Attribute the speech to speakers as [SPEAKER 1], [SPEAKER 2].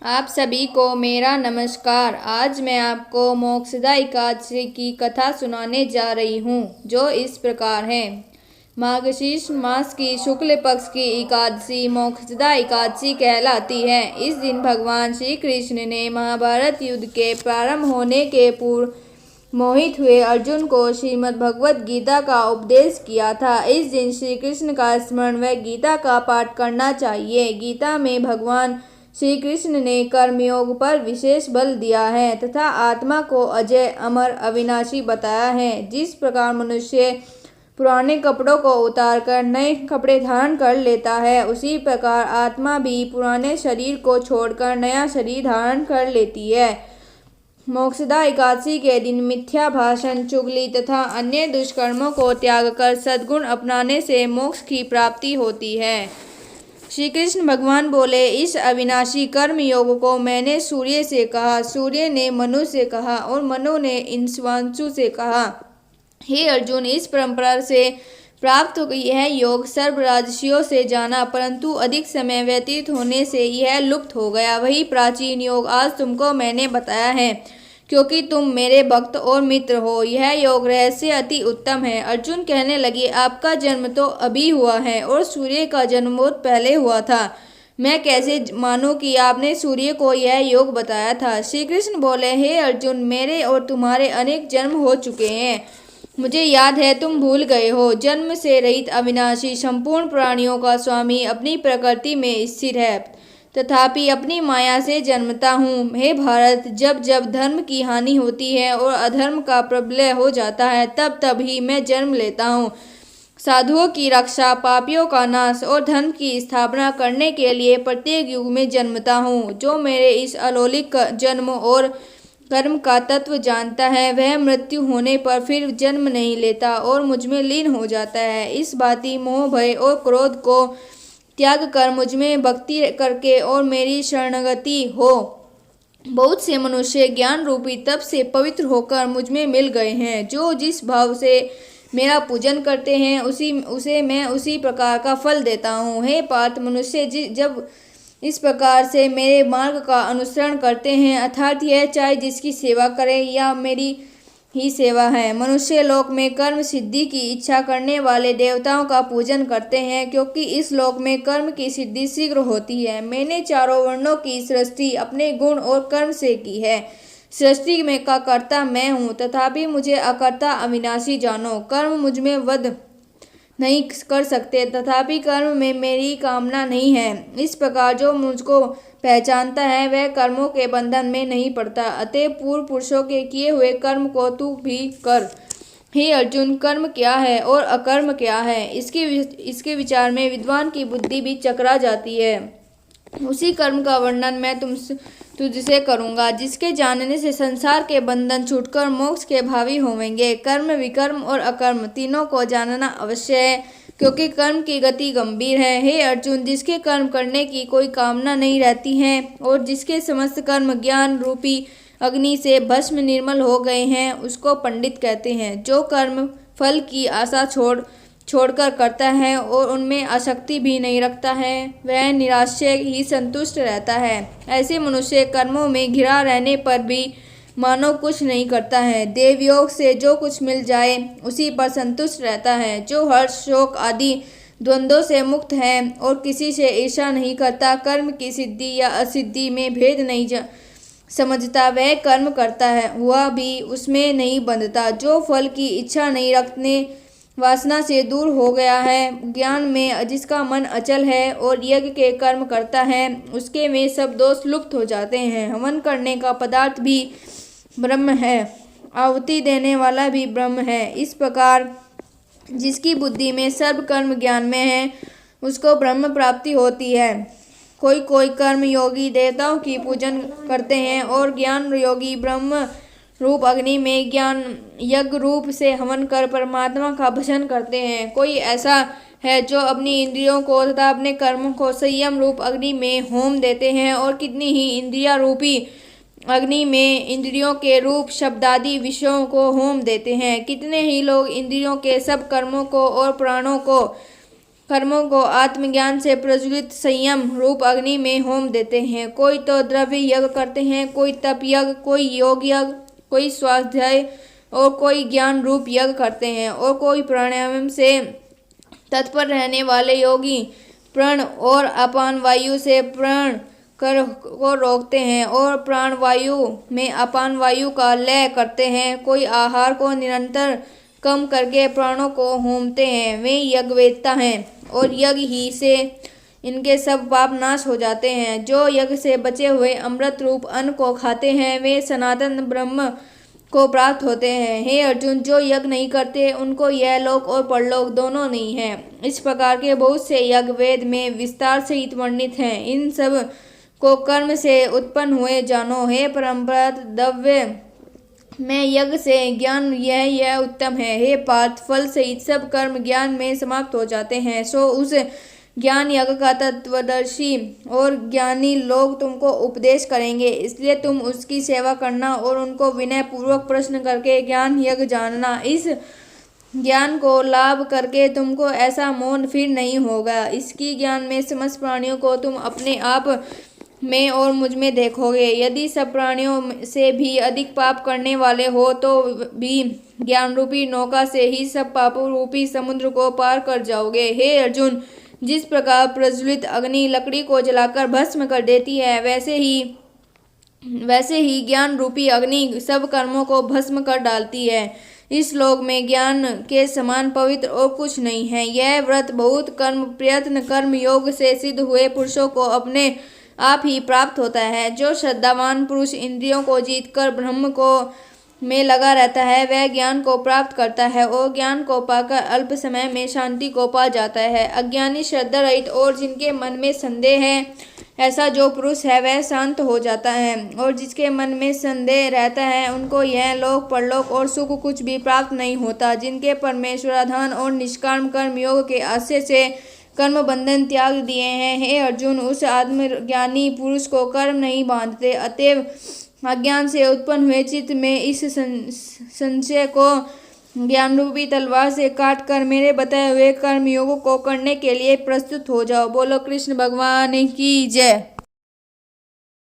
[SPEAKER 1] आप सभी को मेरा नमस्कार। आज मैं आपको मोक्षदा एकादशी की कथा सुनाने जा रही हूँ, जो इस प्रकार है। मार्गशीर्ष मास की शुक्ल पक्ष की एकादशी मोक्षदा एकादशी कहलाती है। इस दिन भगवान श्री कृष्ण ने महाभारत युद्ध के प्रारंभ होने के पूर्व मोहित हुए अर्जुन को श्रीमद् भगवद गीता का उपदेश किया था। इस दिन श्री कृष्ण का स्मरण व गीता का पाठ करना चाहिए। गीता में भगवान श्री कृष्ण ने कर्मयोग पर विशेष बल दिया है तथा आत्मा को अजय, अमर, अविनाशी बताया है। जिस प्रकार मनुष्य पुराने कपड़ों को उतारकर नए कपड़े धारण कर लेता है, उसी प्रकार आत्मा भी पुराने शरीर को छोड़कर नया शरीर धारण कर लेती है। मोक्षदा एकादशी के दिन मिथ्या भाषण, चुगली तथा अन्य दुष्कर्मों को त्याग कर सद्गुण अपनाने से मोक्ष की प्राप्ति होती है। श्री कृष्ण भगवान बोले, इस अविनाशी कर्म योग को मैंने सूर्य से कहा, सूर्य ने मनु से कहा और मनु ने इंद्रवांसु से कहा। हे अर्जुन, इस परंपरा से प्राप्त यह योग सर्व राजर्षियों से जाना, परंतु अधिक समय व्यतीत होने से यह लुप्त हो गया। वही प्राचीन योग आज तुमको मैंने बताया है, क्योंकि तुम मेरे भक्त और मित्र हो। यह योग रहस्य अति उत्तम है। अर्जुन कहने लगे, आपका जन्म तो अभी हुआ है और सूर्य का जन्म बहुत पहले हुआ था। मैं कैसे मानूं कि आपने सूर्य को यह योग बताया था। श्री कृष्ण बोले, हे अर्जुन, मेरे और तुम्हारे अनेक जन्म हो चुके हैं। मुझे याद है, तुम भूल गए हो। जन्म से रहित अविनाशी संपूर्ण प्राणियों का स्वामी अपनी प्रकृति में स्थिर है, तथापि अपनी माया से जन्मता हूँ। हे भारत, जब जब धर्म की हानि होती है और अधर्म का प्रबलय हो जाता है, तब तब ही मैं जन्म लेता हूँ। साधुओं की रक्षा, पापियों का नाश और धर्म की स्थापना करने के लिए प्रत्येक युग में जन्मता हूँ। जो मेरे इस अलौकिक जन्म और कर्म का तत्व जानता है, वह मृत्यु होने पर फिर जन्म नहीं लेता और मुझमें लीन हो जाता है। इस बाती मोह, भय और क्रोध को त्याग कर मुझ में भक्ति करके और मेरी शरणागति हो। बहुत से मनुष्य ज्ञान रूपी तप से पवित्र होकर मुझ में मिल गए हैं। जो जिस भाव से मेरा पूजन करते हैं, उसे मैं उसी प्रकार का फल देता हूँ। हे पार्थ, मनुष्य जब इस प्रकार से मेरे मार्ग का अनुसरण करते हैं, अर्थात यह चाहे जिसकी सेवा करें या मेरी ही सेवा है। मनुष्य लोक में कर्म सिद्धि की इच्छा करने वाले देवताओं का पूजन करते हैं, क्योंकि इस लोक में कर्म की सिद्धि शीघ्र होती है। मैंने चारों वर्णों की सृष्टि अपने गुण और कर्म से की है। सृष्टि में का कर्ता मैं हूँ, तथापि मुझे अकर्ता अविनाशी जानो। कर्म मुझ में वध नहीं कर सकते, तथापि कर्म में मेरी कामना नहीं है। इस प्रकार जो मुझको पहचानता है, वह कर्मों के बंधन में नहीं पड़ता। अतः पूर्व पुरुषों के किए हुए कर्म को तू भी कर। हे अर्जुन, कर्म क्या है और अकर्म क्या है, इसके विचार में विद्वान की बुद्धि भी चकरा जाती है। उसी कर्म का वर्णन मैं तुझसे करूँगा, जिसके जानने से संसार के बंधन छूटकर मोक्ष के भावी होवेंगे। कर्म, विकर्म और अकर्म तीनों को जानना अवश्य है, क्योंकि कर्म की गति गंभीर है। हे अर्जुन, जिसके कर्म करने की कोई कामना नहीं रहती है और जिसके समस्त कर्म ज्ञान रूपी अग्नि से भस्म निर्मल हो गए हैं, उसको पंडित कहते हैं। जो कर्म फल की आशा छोड़कर करता है और उनमें आसक्ति भी नहीं रखता है, वह निराश्य ही संतुष्ट रहता है। ऐसे मनुष्य कर्मों में घिरा रहने पर भी मानो कुछ नहीं करता है। देवयोग से जो कुछ मिल जाए उसी पर संतुष्ट रहता है। जो हर्ष, शोक आदि द्वंद्वों से मुक्त है और किसी से ईर्ष्या नहीं करता, कर्म की सिद्धि या असिद्धि में भेद नहीं समझता, वह कर्म करता है हुआ भी उसमें नहीं बंधता। जो फल की इच्छा नहीं रखने वासना से दूर हो गया है, ज्ञान में जिसका मन अचल है और यज्ञ के कर्म करता है, उसके में सब दोष लुप्त हो जाते हैं। हवन करने का पदार्थ भी ब्रह्म है, आहुति देने वाला भी ब्रह्म है। इस प्रकार जिसकी बुद्धि में सर्व कर्म ज्ञान में है, उसको ब्रह्म प्राप्ति होती है। कोई कोई कर्म योगी देवताओं की पूजन करते हैं और ज्ञान योगी ब्रह्म रूप अग्नि में ज्ञान यज्ञ रूप से हवन कर परमात्मा का भजन करते हैं। कोई ऐसा है जो अपनी इंद्रियों को तथा अपने कर्मों को संयम रूप अग्नि में होम देते हैं, और कितनी ही इंद्रिया रूपी अग्नि में इंद्रियों के रूप शब्दादि विषयों को होम देते हैं। कितने ही लोग इंद्रियों के सब कर्मों को और प्राणों को कर्मों को आत्मज्ञान से प्रज्वलित संयम रूप अग्नि में होम देते हैं। कोई तो द्रव्य यज्ञ करते हैं, कोई तप यज्ञ, कोई योग यज्ञ, कोई स्वाध्याय और कोई ज्ञान रूप यज्ञ करते हैं, और कोई प्राणायाम से तत्पर रहने वाले योगी प्राण और अपान वायु से प्राण कर को रोकते हैं और प्राण वायु में अपान वायु का लय करते हैं। कोई आहार को निरंतर कम करके प्राणों को होमते हैं। वे यज्ञवेत्ता हैं और यज्ञ ही से इनके सब पाप नाश हो जाते हैं। जो यज्ञ से बचे हुए अमृत रूप अन्न को खाते हैं वे सनातन ब्रह्म को प्राप्त होते हैं। हे अर्जुन, जो यज्ञ नहीं करते उनको यह लोक और परलोक दोनों नहीं है। इस प्रकार के बहुत से यज्ञ वेद में विस्तार से वर्णित हैं। इन सब को कर्म से उत्पन्न हुए जानो। हे परम्परागत द्रव्य में यज्ञ से ज्ञान यह उत्तम है। हे पार्थ, फल सहित सब कर्म ज्ञान में समाप्त हो जाते हैं। सो उस ज्ञान यज्ञ का तत्वदर्शी और ज्ञानी लोग तुमको उपदेश करेंगे, इसलिए तुम उसकी सेवा करना और उनको विनय पूर्वक प्रश्न करके ज्ञान यज्ञ जानना। इस ज्ञान को लाभ करके तुमको ऐसा मोह फिर नहीं होगा। इसकी ज्ञान में समस्त प्राणियों को तुम अपने आप में और मुझ में देखोगे। यदि सब प्राणियों से भी अधिक पाप करने वाले हो तो भी ज्ञान रूपी नौका से ही सब पापों रूपी समुद्र को पार कर जाओगे। हे अर्जुन, जिस प्रकार प्रज्वलित अग्नि लकड़ी को जलाकर भस्म कर देती है, वैसे ही ज्ञान रूपी अग्नि सब कर्मों को भस्म कर डालती है। इस लोक में ज्ञान के समान पवित्र और कुछ नहीं है। यह व्रत बहुत कर्म प्रयत्न कर्म योग से सिद्ध हुए पुरुषों को अपने आप ही प्राप्त होता है। जो श्रद्धावान पुरुष इंद्रियों को जीतकर ब्रह्म को में लगा रहता है वह ज्ञान को प्राप्त करता है और ज्ञान को पाकर अल्प समय में शांति को पा जाता है। अज्ञानी, श्रद्धा रहित और जिनके मन में संदेह है, ऐसा जो पुरुष है वह शांत हो जाता है, और जिसके मन में संदेह रहता है उनको यह लोक परलोक और सुख कुछ भी प्राप्त नहीं होता। जिनके परमेश्वराधान और निष्काम कर्म योग के आश्रय से कर्म बंधन त्याग दिए हैं, हे अर्जुन, उस आत्मज्ञानी पुरुष को कर्म नहीं बांधते। अतएव अज्ञान से उत्पन्न हुए चित्त में इस संशय को ज्ञान रूपी तलवार से काट कर मेरे बताए हुए कर्म योग को करने के लिए प्रस्तुत हो जाओ। बोलो कृष्ण भगवान की जय।